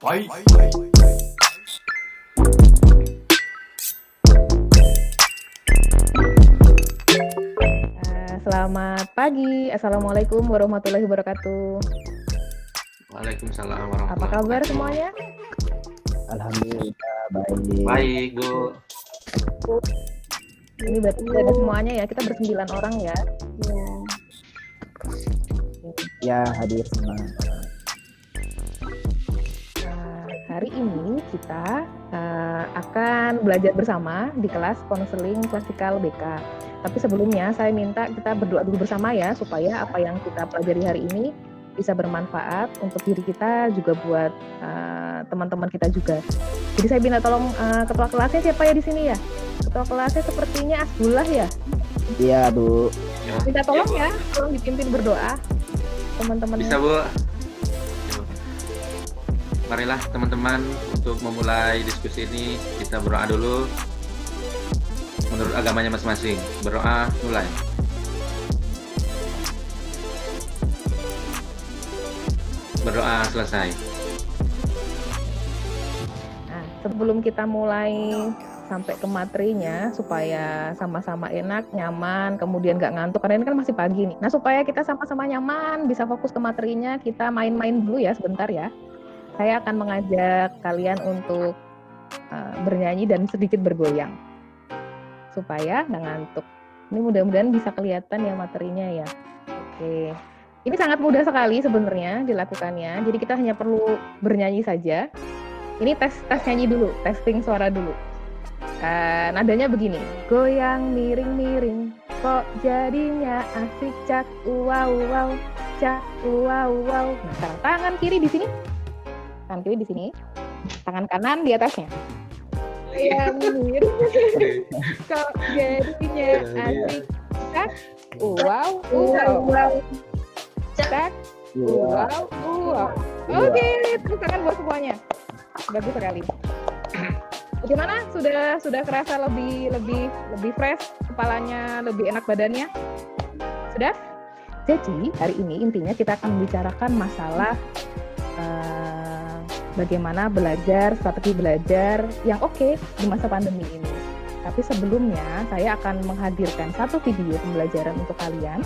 Fight. Selamat pagi, Assalamualaikum warahmatullahi wabarakatuh. Waalaikumsalam Apa warahmatullahi kabar wabarakatuh. semuanya? Alhamdulillah baik. Baik, Bu. Ini berarti sudah ada semuanya ya, kita ber9 orang ya. Ya, hadir semua. Hari ini kita akan belajar bersama di kelas konseling klasikal BK. Tapi sebelumnya saya minta kita berdoa dulu bersama ya, supaya apa yang kita pelajari hari ini bisa bermanfaat untuk diri kita, juga buat teman-teman kita juga. Jadi saya minta tolong ketua kelasnya siapa ya di sini ya? Ketua kelasnya sepertinya Asdullah ya? Iya, Bu. Ya. Minta tolong ya, tolong dipimpin berdoa teman-teman. Bisa, Bu. Marilah teman-teman untuk memulai diskusi ini kita berdoa dulu menurut agamanya masing-masing. Berdoa mulai. Berdoa selesai. Nah, sebelum kita mulai sampai ke materinya, supaya sama-sama enak, nyaman, kemudian nggak ngantuk, karena ini kan masih pagi nih. Nah, supaya kita sama-sama nyaman, bisa fokus ke materinya, kita main-main dulu ya sebentar ya. Saya akan mengajak kalian untuk bernyanyi dan sedikit bergoyang, supaya nggak ngantuk. Ini mudah-mudahan bisa kelihatan ya materinya ya. Oke. Ini sangat mudah sekali sebenarnya dilakukannya. Jadi kita hanya perlu bernyanyi saja. Ini tes nyanyi dulu, testing suara dulu. Nadanya begini, goyang miring-miring, kok jadinya asik, cak wow wow, cak wow wow. Nah, sekarang tangan kiri di sini, tangan kiri di sini, tangan kanan di atasnya. Goyang miring, kok jadinya asik, cak wow wow, cak wow wow. Oke, tepuk tangan buat semuanya. Bagus sekali. Bagaimana? Sudah kerasa lebih fresh kepalanya, lebih enak badannya? Sudah? Jadi hari ini intinya kita akan membicarakan masalah bagaimana belajar, strategi belajar yang oke di masa pandemi ini. Tapi sebelumnya saya akan menghadirkan satu video pembelajaran untuk kalian.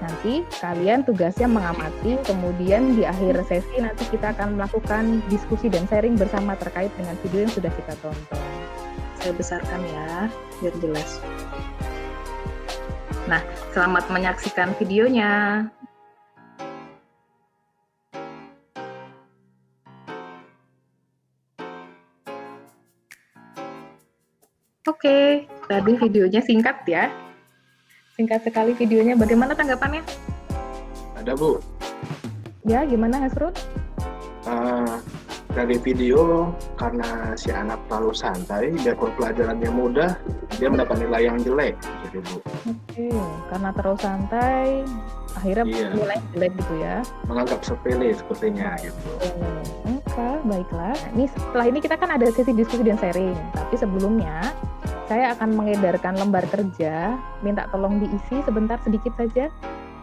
Nanti kalian tugasnya mengamati, kemudian di akhir sesi nanti kita akan melakukan diskusi dan sharing bersama terkait dengan video yang sudah kita tonton. Saya besarkan ya, biar jelas. Nah, selamat menyaksikan videonya. Oke, tadi videonya singkat ya. Singkat sekali videonya, bagaimana tanggapannya? Ada, Bu. Ya, gimana Hasrul? Dari video, karena si anak terlalu santai, biarpun pelajarannya mudah, dia mendapat nilai yang jelek, gitu, Bu. Oke, karena terlalu santai, akhirnya nilai jelek gitu ya? Menganggap sepele sepertinya, gitu. Oke, baiklah. Nah, ini setelah ini kita kan ada sesi diskusi dan sharing, tapi sebelumnya saya akan mengedarkan lembar kerja, minta tolong diisi sebentar sedikit saja.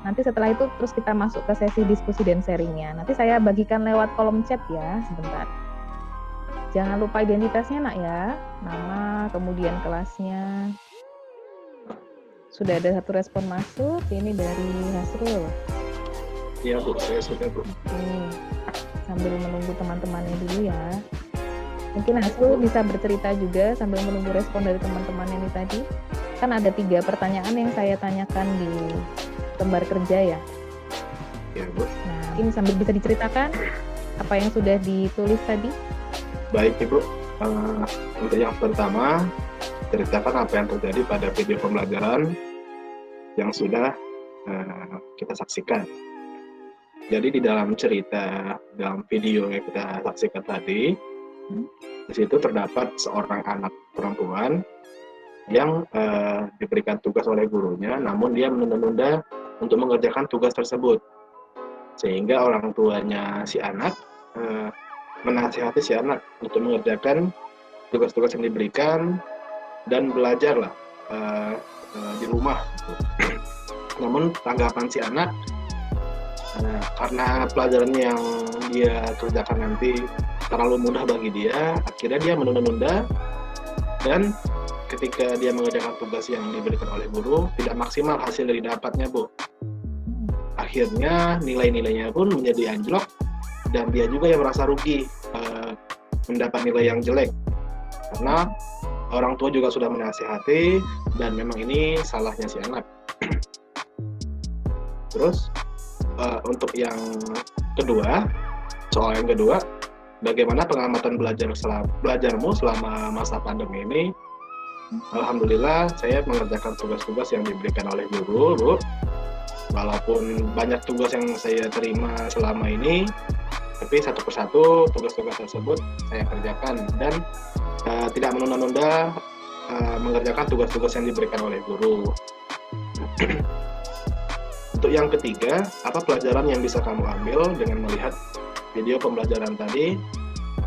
Nanti setelah itu terus kita masuk ke sesi diskusi dan sharingnya. Nanti saya bagikan lewat kolom chat ya, sebentar. Jangan lupa identitasnya nak ya, nama, kemudian kelasnya. Sudah ada satu respon masuk, ini dari Hasrul. Iya, Bu, saya sudah, Bu. Oke, sambil menunggu teman-temannya dulu ya. Mungkin Hasrul bisa bercerita juga sambil menunggu respon dari teman-teman ini tadi. Kan ada 3 pertanyaan yang saya tanyakan di lembar kerja ya. Iya, Bu. Nah, mungkin sambil bisa diceritakan apa yang sudah ditulis tadi. Baik, Ibu. Untuk yang pertama, ceritakan apa yang terjadi pada video pembelajaran yang sudah kita saksikan. Jadi di dalam cerita, dalam video yang kita saksikan tadi, di situ terdapat seorang anak perempuan yang diberikan tugas oleh gurunya, namun dia menunda-nunda untuk mengerjakan tugas tersebut. Sehingga orang tuanya si anak menasihati si anak untuk mengerjakan tugas-tugas yang diberikan dan belajarlah di rumah. Namun tanggapan si anak Karena pelajaran yang dia kerjakan nanti terlalu mudah bagi dia, akhirnya dia menunda-nunda, dan ketika dia mengerjakan tugas yang diberikan oleh guru tidak maksimal hasil yang didapatnya, Bu. Akhirnya nilai-nilainya pun menjadi anjlok dan dia juga yang merasa rugi mendapat nilai yang jelek karena orang tua juga sudah menasihati dan memang ini salahnya si anak. Terus untuk yang kedua, soal yang kedua, bagaimana pengamatan belajarmu selama masa pandemi ini? Alhamdulillah saya mengerjakan tugas-tugas yang diberikan oleh guru, Bu. Walaupun banyak tugas yang saya terima selama ini, tapi satu persatu tugas-tugas tersebut saya kerjakan dan tidak menunda-nunda mengerjakan tugas-tugas yang diberikan oleh guru. Untuk yang ketiga, apa pelajaran yang bisa kamu ambil dengan melihat video pembelajaran tadi?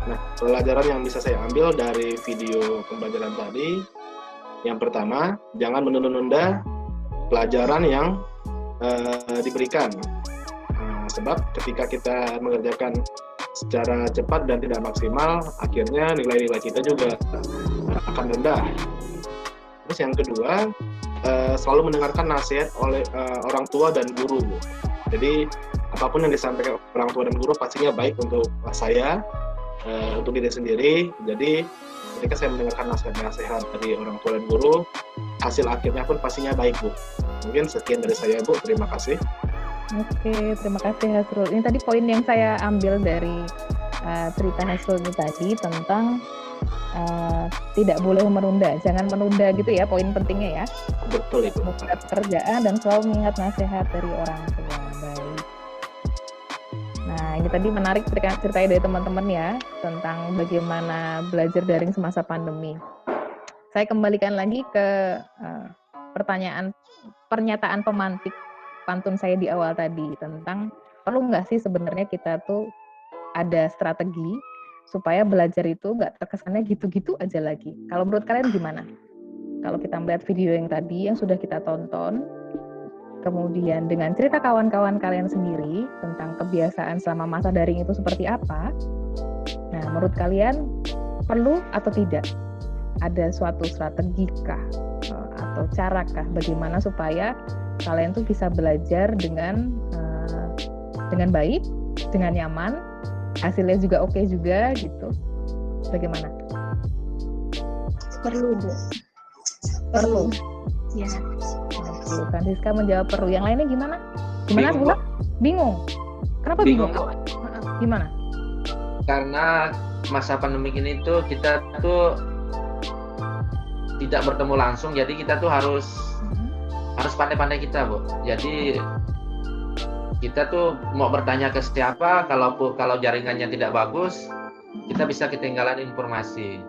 Nah, pelajaran yang bisa saya ambil dari video pembelajaran tadi, yang pertama, jangan menunda-nunda pelajaran yang diberikan. Sebab ketika kita mengerjakan secara cepat dan tidak maksimal, akhirnya nilai-nilai kita juga akan rendah. Terus yang kedua, selalu mendengarkan nasihat oleh orang tua dan guru. Jadi apapun yang disampaikan orang tua dan guru pastinya baik untuk saya, untuk diri sendiri. Jadi ketika saya mendengarkan nasihat-nasihat dari orang tua dan guru, hasil akhirnya pun pastinya baik, Bu. Mungkin sekian dari saya, Bu. Terima kasih. Oke, terima kasih Hasrul. Ini tadi poin yang saya ambil dari cerita Hasrul ini tadi tentang tidak boleh menunda, jangan menunda gitu ya, poin pentingnya ya. Betul itu. Menunda pekerjaan dan selalu mengingat nasihat dari orang tua. Baik. Nah, ini tadi menarik ceritanya dari teman-teman ya tentang bagaimana belajar daring semasa pandemi. Saya kembalikan lagi ke pernyataan pemantik pantun saya di awal tadi tentang perlu nggak sih sebenarnya kita tuh ada strategi supaya belajar itu nggak terkesannya gitu-gitu aja lagi. Kalau menurut kalian gimana? Kalau kita melihat video yang tadi yang sudah kita tonton, kemudian dengan cerita kawan-kawan kalian sendiri tentang kebiasaan selama masa daring itu seperti apa, nah menurut kalian perlu atau tidak ada suatu strategi kah atau cara kah bagaimana supaya kalian tuh bisa belajar dengan baik, dengan nyaman, hasilnya juga oke juga gitu. Bagaimana? Perlu, Bu. Perlu. Ya. Oke, Francisca menjawab perlu. Yang lainnya gimana? Gimana Bula? Bingung. Kenapa bingung? Gimana? Karena masa pandemi ini tuh kita tuh tidak bertemu langsung, jadi kita tuh harus pandai-pandai kita, Bu. Jadi kita tuh mau bertanya ke siapa, kalau jaringannya tidak bagus, kita bisa ketinggalan informasi.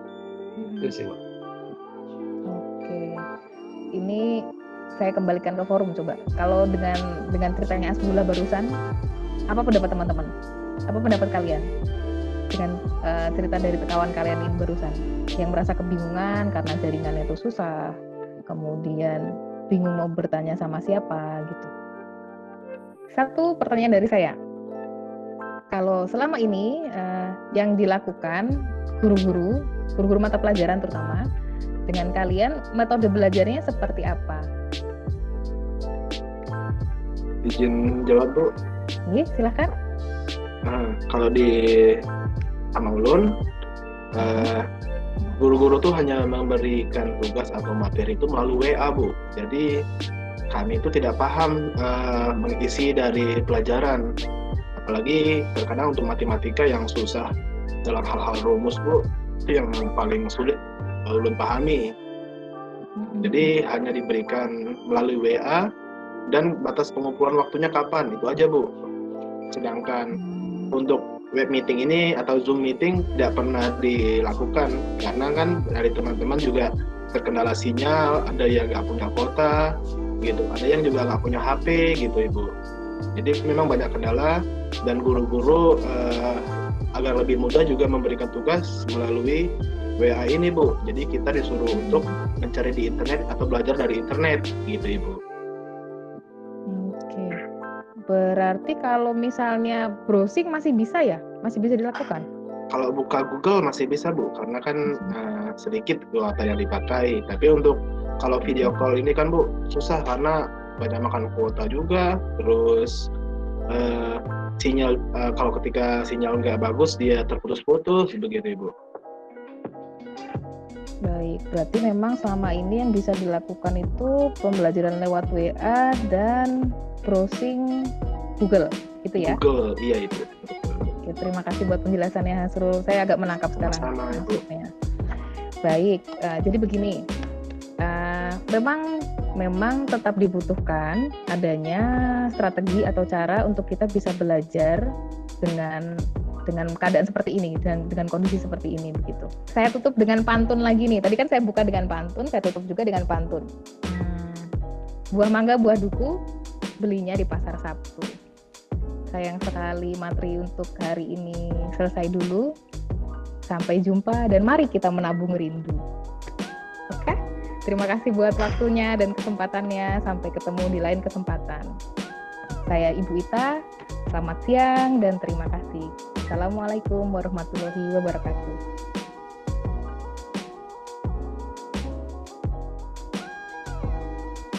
Itu sih, Bu. Oke. Ini saya kembalikan ke forum coba. Kalau dengan ceritanya Asbula barusan, apa pendapat teman-teman? Apa pendapat kalian dengan cerita dari kawan kalian ini barusan? Yang merasa kebingungan karena jaringannya itu susah, kemudian bingung mau bertanya sama siapa gitu. Satu pertanyaan dari saya. Kalau selama ini yang dilakukan guru-guru mata pelajaran terutama dengan kalian, metode belajarnya seperti apa? Izin jawab, Bu. Oke, silakan. Kalau di Amaulun, guru-guru tuh hanya memberikan tugas atau materi itu melalui WA, Bu. Jadi kami itu tidak paham mengisi dari pelajaran. Apalagi terkadang untuk matematika yang susah dalam hal-hal rumus, Bu, itu yang paling sulit ulun pahami. Jadi hanya diberikan melalui WA dan batas pengumpulan waktunya kapan, itu aja, Bu. Sedangkan untuk web meeting ini atau Zoom meeting tidak pernah dilakukan karena kan dari teman-teman juga terkendala sinyal, ada yang nggak punya kuota gitu, ada yang juga nggak punya HP gitu, Ibu. Jadi memang banyak kendala dan guru-guru agar lebih mudah juga memberikan tugas melalui WA ini, Bu. Jadi kita disuruh untuk mencari di internet atau belajar dari internet gitu, Ibu. Oke. Berarti kalau misalnya browsing masih bisa ya? Masih bisa dilakukan? Kalau buka Google masih bisa Bu, karena kan sedikit kuota yang dipakai. Tapi untuk kalau video call ini kan Bu susah karena banyak makan kuota juga. Terus sinyal kalau ketika sinyal nggak bagus dia terputus-putus begitu Ibu. Baik, berarti memang selama ini yang bisa dilakukan itu pembelajaran lewat WA dan browsing Google, gitu ya? Google, iya Ibu. Oke, terima kasih buat penjelasannya Hasrul. Saya agak menangkap sekarang. Sama Ibu. Maksudnya. Baik, jadi begini, memang tetap dibutuhkan adanya strategi atau cara untuk kita bisa belajar dengan keadaan seperti ini dan dengan kondisi seperti ini begitu. Saya tutup dengan pantun lagi nih. Tadi kan saya buka dengan pantun, saya tutup juga dengan pantun. Buah mangga, buah duku, belinya di pasar Sabtu. Sayang sekali materi untuk hari ini selesai dulu. Sampai jumpa dan mari kita menabung rindu. Oke? Terima kasih buat waktunya dan kesempatannya. Sampai ketemu di lain kesempatan. Saya Ibu Ita. Selamat siang dan terima kasih. Assalamualaikum warahmatullahi wabarakatuh.